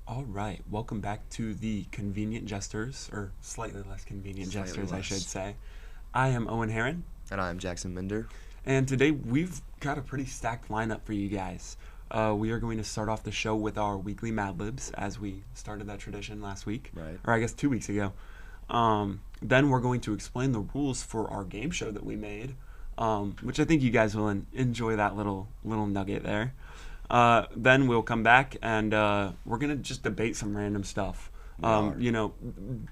All right, welcome back to the convenient jesters, or slightly less convenient Slightly jesters, I should less. say. I am Owen Heron, And I'm Jackson Minder. and today we've got a pretty stacked lineup for you guys. We are going to start off the show with our weekly Mad Libs, as we started that tradition last week, Right. or I guess 2 weeks ago. Then we're going to explain the rules for our game show that we made, which I think you guys will enjoy that little nugget there. Then we'll come back and we're gonna just debate some random stuff. We are.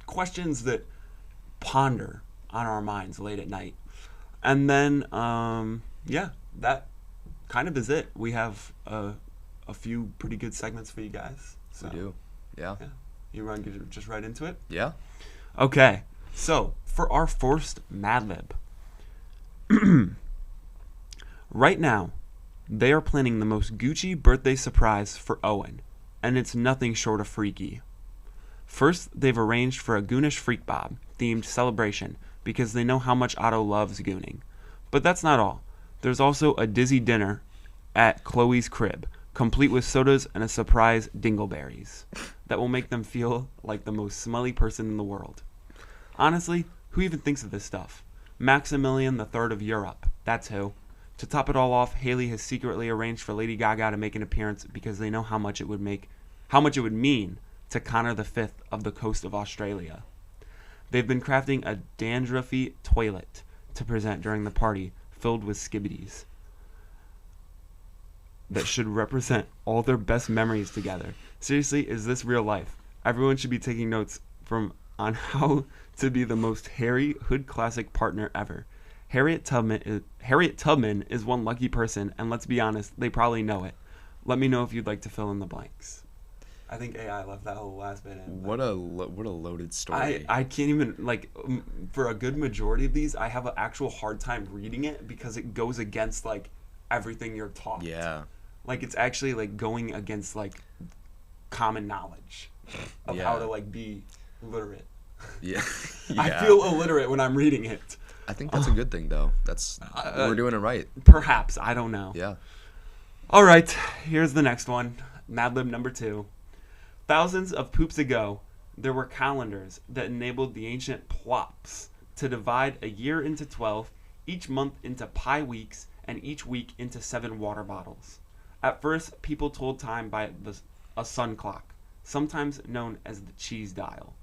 Questions that ponder on our minds late at night. And then, that kind of is it. We have a few pretty good segments for you guys. So, We do. Yeah. Yeah. You want to get just right into it? Yeah. Okay. So, for our first Mad Lib, right now, they are planning the most Gucci birthday surprise for Owen, and it's nothing short of freaky. First, they've arranged for a Goonish Freak Bob themed celebration because they know how much Otto loves gooning. But that's not all. There's also a dizzy dinner at Chloe's crib, complete with sodas and a surprise dingleberries that will make them feel like the most smelly person in the world. Honestly, who even thinks of this stuff? Maximilian III of Europe, that's who. To top it all off, Haley has secretly arranged for Lady Gaga to make an appearance because they know how much it would mean to Connor V of the coast of Australia. They've been crafting a dandruffy toilet to present during the party filled with skibbities that should represent all their best memories together. Seriously, is this real life? Everyone should be taking notes on how to be the most hairy hood classic partner ever. Harriet Tubman is one lucky person, and let's be honest, they probably know it. Let me know if you'd like to fill in the blanks. I think AI left that whole last bit in. What a loaded story. I can't even, for a good majority of these, I have an actual hard time reading it because it goes against, everything you're taught. Yeah. It's actually, going against, common knowledge of Yeah. how to, be literate. Yeah. I Yeah. feel illiterate when I'm reading it. I think that's a good thing, though. We're doing it right. Perhaps. I don't know. Yeah. All right. Here's the next one. Mad Lib number 2. Thousands of poops ago, there were calendars that enabled the ancient plops to divide a year into 12, each month into pi weeks, and each week into 7 water bottles. At first, people told time by a sun clock, sometimes known as the cheese dial.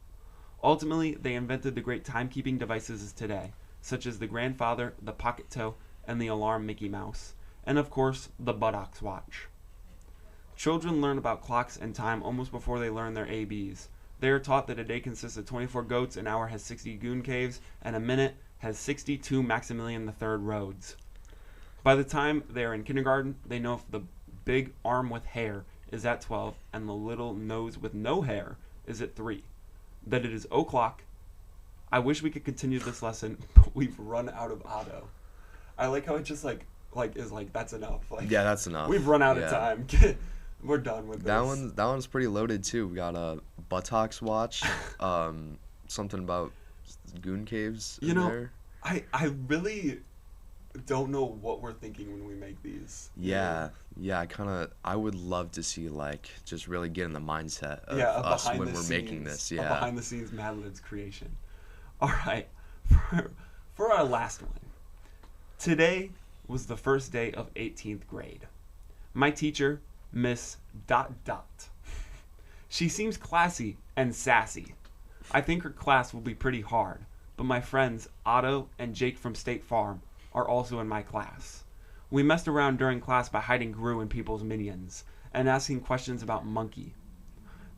Ultimately, they invented the great timekeeping devices today, such as the grandfather, the pocket toe, and the alarm Mickey Mouse, and of course, the buttocks watch. Children learn about clocks and time almost before they learn their ABs. They are taught that a day consists of 24 goats, an hour has 60 goon caves, and a minute has 62 Maximilian III roads. By the time they are in kindergarten, they know if the big arm with hair is at 12 and the little nose with no hair is at 3. That it is o'clock. I wish we could continue this lesson, but we've run out of Otto. I like how it just is that's enough. Yeah, that's enough. We've run out of Yeah. time. We're done with this. That one's pretty loaded, too. We got a buttocks watch. Something about goon caves in there. I really don't know what we're thinking when we make these. Yeah. Yeah, I would love to see, just really get in the mindset of A us behind when the we're scenes, making this. a Yeah. behind the scenes Mad Libs creation. All right, for our last one. Today was the first day of 18th grade. My teacher, Miss ... She seems classy and sassy. I think her class will be pretty hard, but my friends Otto and Jake from State Farm are also in my class. We messed around during class by hiding Gru in people's minions and asking questions about Monkey.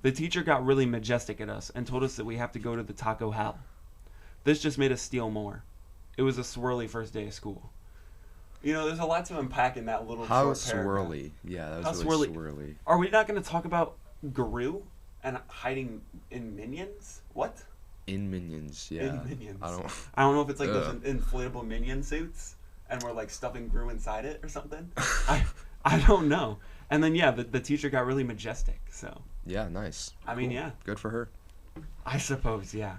The teacher got really majestic at us and told us that we have to go to the Taco Hell. This just made us steal more. It was a swirly first day of school. There's a lot to unpack in that little How short paragraph. swirly. Yeah, that How was really swirly. swirly. Are we not going to talk about Gru and hiding in Minions? What? In Minions, yeah. In Minions. I don't know if it's like those Ugh. inflatable Minion suits and we're stuffing Gru inside it or something. I don't know. And then the teacher got really majestic. So Yeah, nice. I mean, Cool. yeah. Good for her. I suppose, yeah.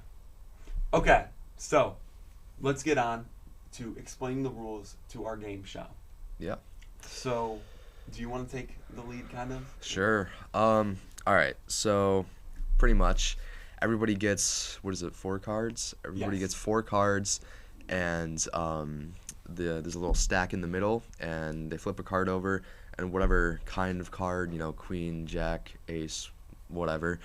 Okay, so let's get on to explaining the rules to our game show. Yeah. So Do you want to take the lead, kind of? Sure. All right. So, pretty much, everybody gets, what is it, 4 cards? Everybody Yes. gets 4 cards, and there's a little stack in the middle, and they flip a card over, and whatever kind of card, queen, jack, ace, whatever,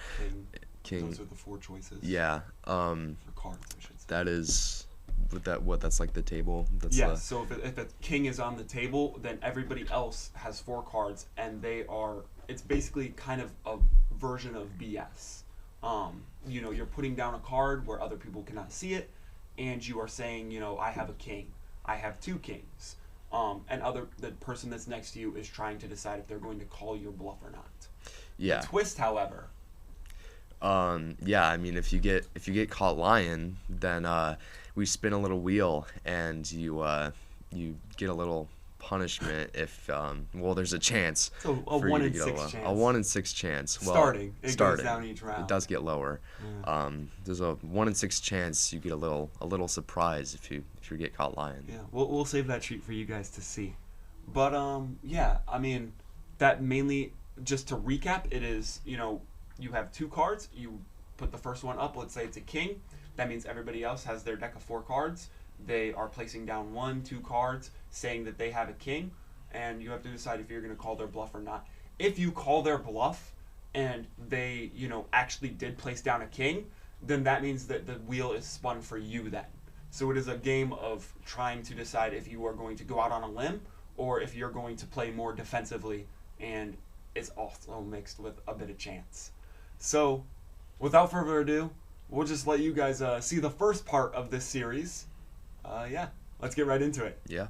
king. Those are the 4 choices. Yeah. Or cards, I should say. That is, that's like the table. That's Yeah, so if a king is on the table, then everybody else has 4 cards, and it's basically kind of a version of BS. You're putting down a card where other people cannot see it, and you are saying, I have a king, I have 2 kings, and the person that's next to you is trying to decide if they're going to call your bluff or not. Yeah. The twist, however. Yeah, I mean, if you get caught lying, then we spin a little wheel, and you get a little punishment if there's a chance So a for 1 you in to get 6 chance. a 1 in 6 chance. Well, Starting. It starting. goes down each round. It does get lower. Yeah. There's a 1 in 6 chance you get a little surprise if you get caught lying. Yeah, we'll save that treat for you guys to see. But yeah, I mean, that mainly, just to recap, it is, you have 2 cards, you put the first one up, let's say it's a king. That means everybody else has their deck of 4 cards. They are placing down 1, 2 cards saying that they have a king, and you have to decide if you're going to call their bluff or not. If you call their bluff and they, actually did place down a king, then that means that the wheel is spun for you then. So it is a game of trying to decide if you are going to go out on a limb or if you're going to play more defensively, and it's also mixed with a bit of chance. So, without further ado, we'll just let you guys see the first part of this series. Yeah, let's get right into it. Yeah.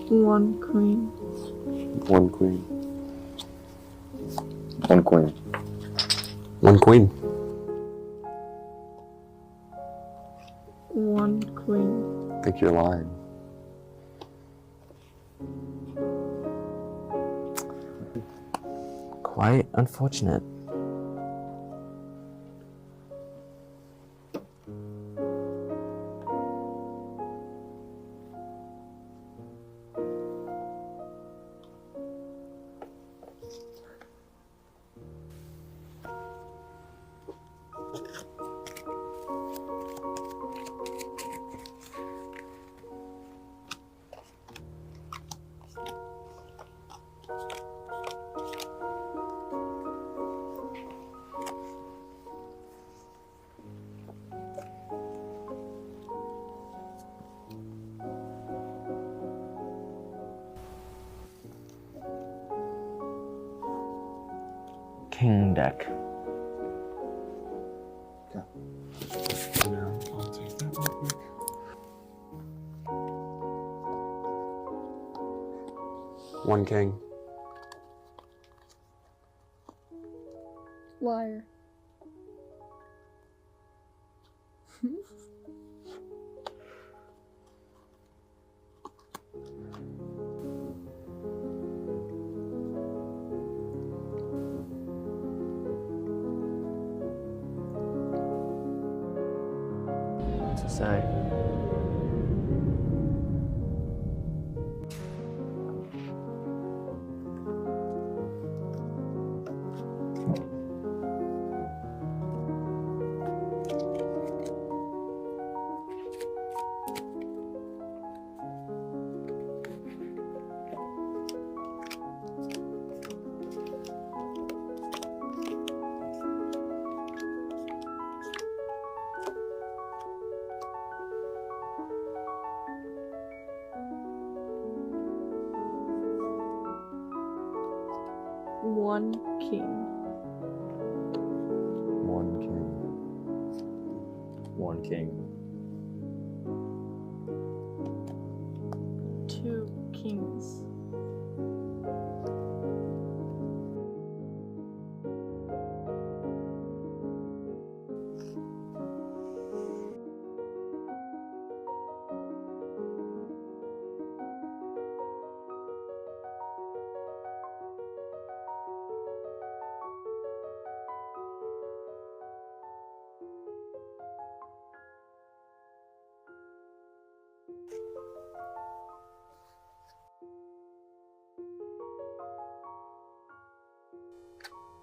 One queen. One queen. One queen. One queen. One queen. I think you're lying. Quite unfortunate. King deck. Now, I'll take that real quick. One king. Liar. To say. 1 king. 1 king. 1 king. 2 kings.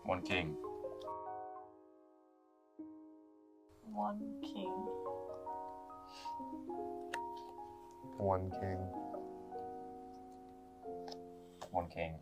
1 king. 1 king. 1 king. 1 king.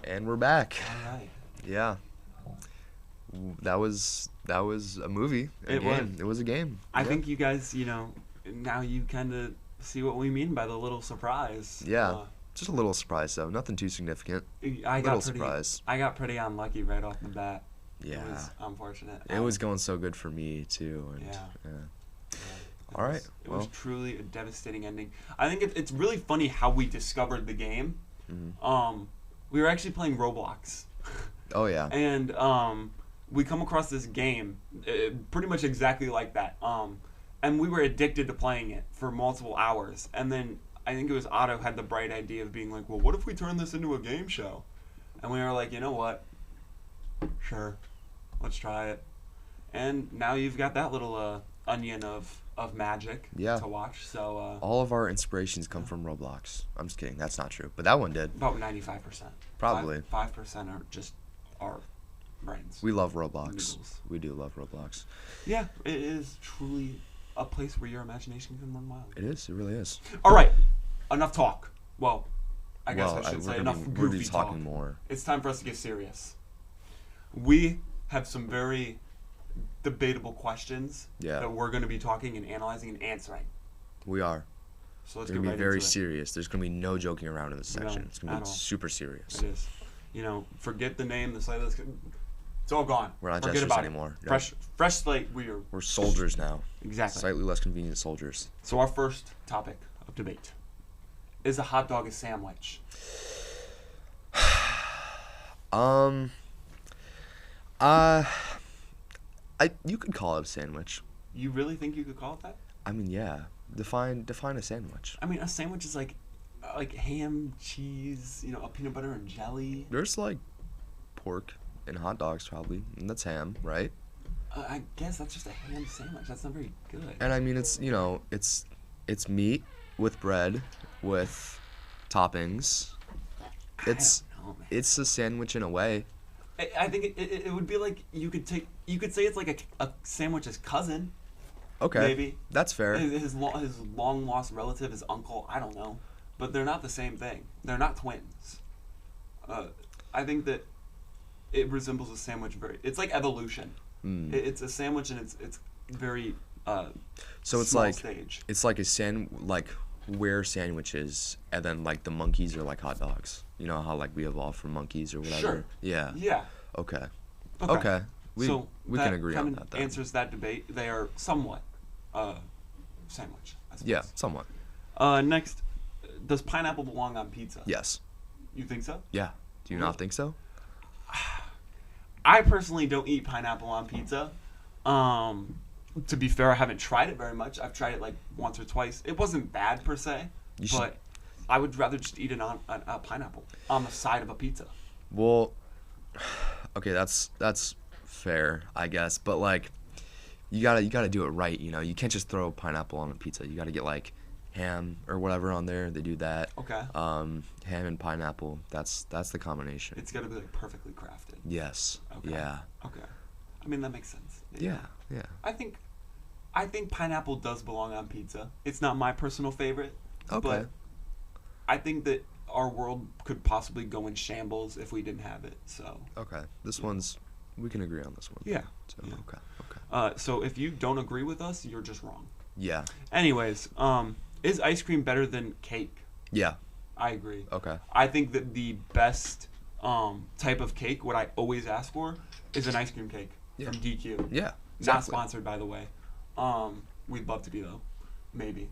And we're back. All right. Yeah. That was a movie. It game. was. It was a game. I Yeah. think you guys, now you kind of see what we mean by the little surprise. Yeah. Just a little surprise though. Nothing too significant. I Little got pretty. surprise. I got pretty unlucky right off the bat. Yeah. It was unfortunate. It was going so good for me too. And, Yeah. yeah. It All was- right, It was well. truly a devastating ending. I think it's really funny how we discovered the game. Mhm. We were actually playing Roblox, Oh yeah. and we come across this game, pretty much exactly like that. And we were addicted to playing it for multiple hours. And then I think it was Otto had the bright idea of being like, well, what if we turn this into a game show? And we were like, you know what? Sure, let's try it. And now you've got that little onion of magic Yeah. to watch. So All of our inspirations come from Roblox. I'm just kidding. That's not true. But that one did. about 95%. Probably. 5% are just our brains. We love Roblox. Noodles. We do love Roblox. Yeah, it is truly a place where your imagination can run wild. It is. It really is. All right, enough talk. Well, I guess Well, I should we're say gonna enough be- we're gonna goofy be talking talk. more. It's time for us to get serious. We have some very debatable questions Yeah. that we're going to be talking and analyzing and answering. We are. So let's It's get gonna right be very into it. serious. There's gonna be no joking around in this No, section. It's gonna at be all. super serious. It is. Forget the name, the slate. It's all gone. We're not Forget Jesters about anymore. It. Fresh slate. We're soldiers now. Exactly. Slightly less convenient soldiers. So our first topic of debate is a hot dog a sandwich? You could call it a sandwich. You really think you could call it that? I mean, yeah. Define a sandwich. I mean, a sandwich is like ham, cheese, a peanut butter and jelly. There's like pork and hot dogs probably, and that's ham, right? I guess that's just a ham sandwich. That's not very good. And I mean, it's it's meat with bread with toppings. It's I don't know, man. it's a sandwich in a way. I think it would be like you could say it's like a sandwich's cousin. Okay, Maybe. that's fair. His long lost relative, his uncle. I don't know, but they're not the same thing. They're not twins. I think that it resembles a sandwich very. It's like evolution. Mm. It's a sandwich and it's very. So it's small like stage. it's like like we're sandwiches, and then like the monkeys are like hot dogs. You know how like we evolved from monkeys or whatever. Sure. Yeah. Yeah. Okay. Okay. Okay. We So we that can agree on kind that of then. answers that debate. They are somewhat sandwich. I suppose. Yeah, somewhat. Next, does pineapple belong on pizza? Yes. You think so? Yeah. Do you not think so? I personally don't eat pineapple on pizza. To be fair, I haven't tried it very much. I've tried it like once or twice. It wasn't bad per se, You should- but I would rather just eat it on a pineapple on the side of a pizza. Well, okay, that's fair, I guess. But like, you gotta do it right. You can't just throw pineapple on a pizza. You gotta get like ham or whatever on there. They do that. Okay. Ham and pineapple. That's the combination. It's got to be like perfectly crafted. Yes. Okay. Yeah. Okay. I mean that makes sense. Yeah. Yeah. I think pineapple does belong on pizza. It's not my personal favorite. Okay. But I think that our world could possibly go in shambles if we didn't have it. So. Okay. We can agree on this one. Yeah. So Yeah. okay. So if you don't agree with us, you're just wrong. Yeah. Anyways, is ice cream better than cake? Yeah. I agree. Okay. I think that the best type of cake, what I always ask for, is an ice cream cake Yeah. from DQ. Yeah. Not Exactly. sponsored, by the way. We'd love to be though, maybe.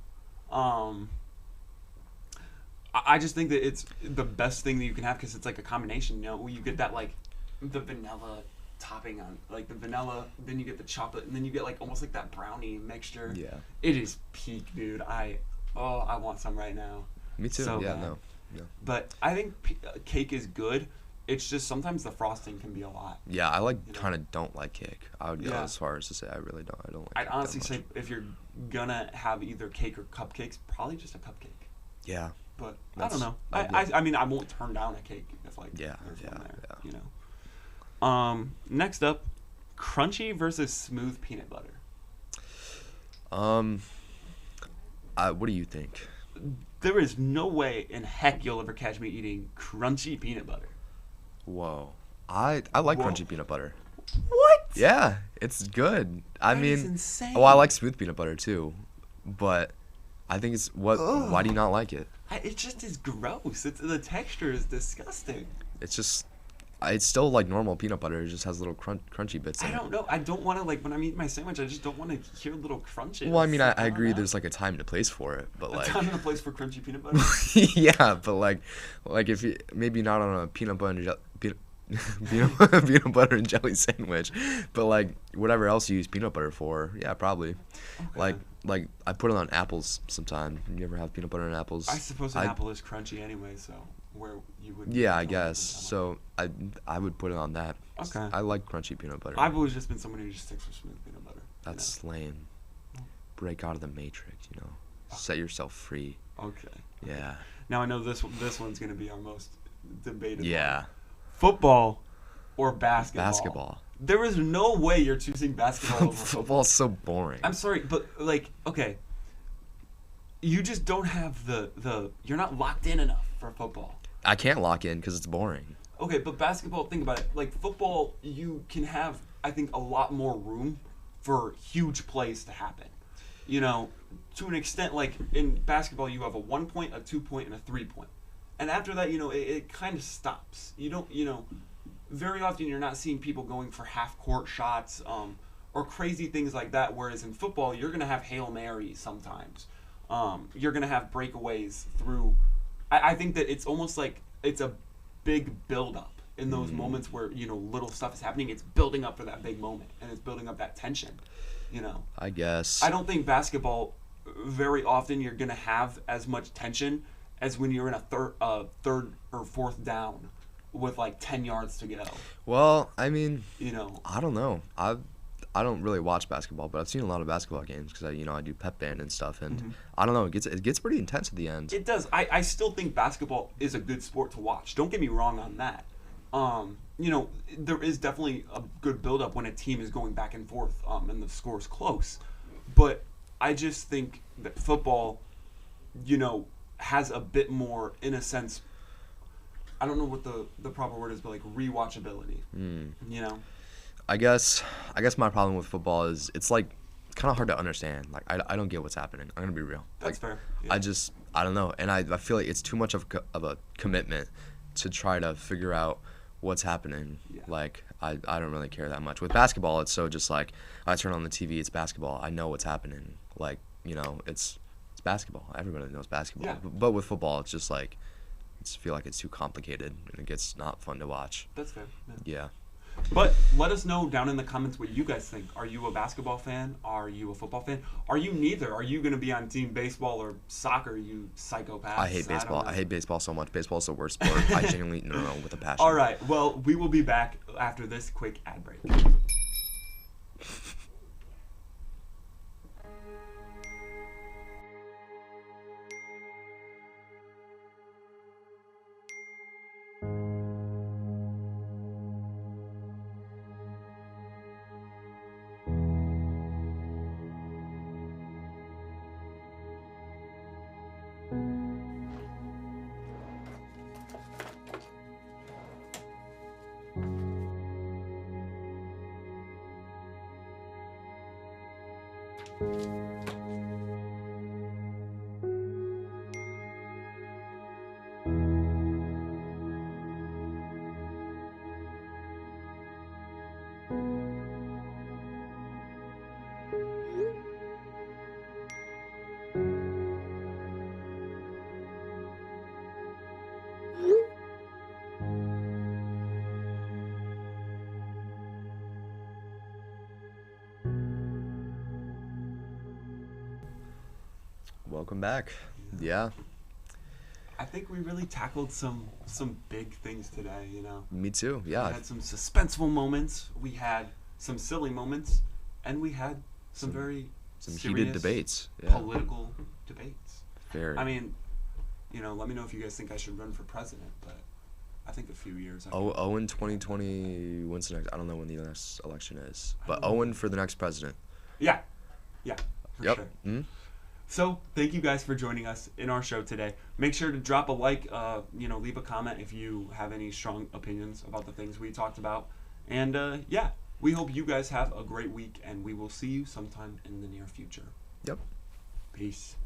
I just think that it's the best thing that you can have because it's like a combination. You get that like the vanilla topping on like the vanilla, then you get the chocolate, and then you get like almost like that brownie mixture. Yeah. It is peak, dude. I want some right now. Me too. So yeah. bad. No. Yeah. But I think cake is good. It's just sometimes the frosting can be a lot. Yeah. I You know? kind of don't like cake. I would go Yeah. as far as to say I really don't. I don't like. I'd cake that honestly much. say if you're gonna have either cake or cupcakes, probably just a cupcake. Yeah. But I That's- don't know. I I mean I won't turn down a cake if like Yeah, there's yeah, one there. yeah. You know. Next up, crunchy versus smooth peanut butter. What do you think? There is no way in heck you'll ever catch me eating crunchy peanut butter. Whoa. I like Whoa. crunchy peanut butter. What? Yeah, it's good. I That mean, is insane. I like smooth peanut butter too, but I think it's what. Ugh. Why do you not like it? It just is gross. The texture is disgusting. It's just, it's still like normal peanut butter. It just has little crunchy bits in I don't know. I don't want to like when I'm eating my sandwich. I just don't want to hear little crunches. it. Well, I mean, I don't agree. know. There's like a time and a place for it, but a like, time and a place for crunchy peanut butter. yeah, but like if you maybe not on a peanut butter peanut butter and jelly sandwich, but like whatever else you use peanut butter for, yeah, probably. Okay. Like I put it on apples sometime. You ever have peanut butter and apples? I suppose an apple is crunchy anyway, so where you would. Yeah, I guess. So I would put it on that. Okay. I like crunchy peanut butter. I've always just been someone who just sticks with smooth peanut butter. That's lame. Break out of the matrix, you know. Set yourself free. Okay. Yeah. Now I know this one's gonna be our most debated. Yeah. One. Football or basketball. Basketball. There is no way you're choosing basketball over football. Football's so boring. I'm sorry, but like, okay, you just don't have the you're not locked in enough for football. I can't lock in because it's boring. Okay, but basketball, think about it. Like football, you can have, I think, a lot more room for huge plays to happen. You know, to an extent, like in basketball, you have a 1 point, a 2 point, and a 3 point. And after that, you know, it kind of stops. You don't, you know, very often you're not seeing people going for half court shots or crazy things like that. Whereas in football, you're going to have Hail Marys sometimes. You're going to have breakaways through. I think that it's almost like it's a big build-up in those moments where, you know, little stuff is happening. It's building up for that big moment, and it's building up that tension, you know. I guess. I don't think basketball, very often you're going to have as much tension as when you're in a third or fourth down with like 10 yards to go. Well, I mean, You know, I don't know. I don't really watch basketball, but I've seen a lot of basketball games because I do pep band and stuff, and I don't know. It gets pretty intense at the end. it does. I still think basketball is a good sport to watch. Don't get me wrong on that. You know, there is definitely a good build-up when a team is going back and forth and the score's close. But I just think that football, you know, has a bit more, in a sense, I don't know what the proper word is, but like rewatchability. You know? I guess my problem with football is it's like kind of hard to understand. Like I don't get what's happening. I'm gonna be real. That's like, fair. Yeah. I don't know, and I feel like it's too much of a commitment to try to figure out what's happening. Yeah. Like I don't really care that much. With basketball, it's so just like I turn on the TV, it's basketball. I know what's happening. Like, you know, it's basketball. Everybody knows basketball. Yeah. But with football, it's just like I just feel like it's too complicated and it gets not fun to watch. That's fair. Yeah. Yeah. But let us know down in the comments what you guys think. Are you a basketball fan? Are you a football fan? Are you neither? Are you going to be on team baseball or soccer, you psychopaths? I hate baseball. I hate baseball so much. Baseball is the worst sport. I genuinely no with a passion. All right. Well, we will be back after this quick ad break. Welcome back. Yeah. I think we really tackled some big things today, you know. Me too. We Yeah. had some suspenseful moments, we had some silly moments, and we had some very Some serious heated debates. Yeah. political debates. Very. I mean, you know, let me know if you guys think I should run for president, but I think a few years. Owen 2020. When's the next? I don't know when the next election is, but don't know. Owen for the next president. Yeah, for Yep. sure. Hmm? So thank you guys for joining us in our show today. Make sure to drop a like, leave a comment if you have any strong opinions about the things we talked about. And yeah, we hope you guys have a great week, and we will see you sometime in the near future. Yep. Peace.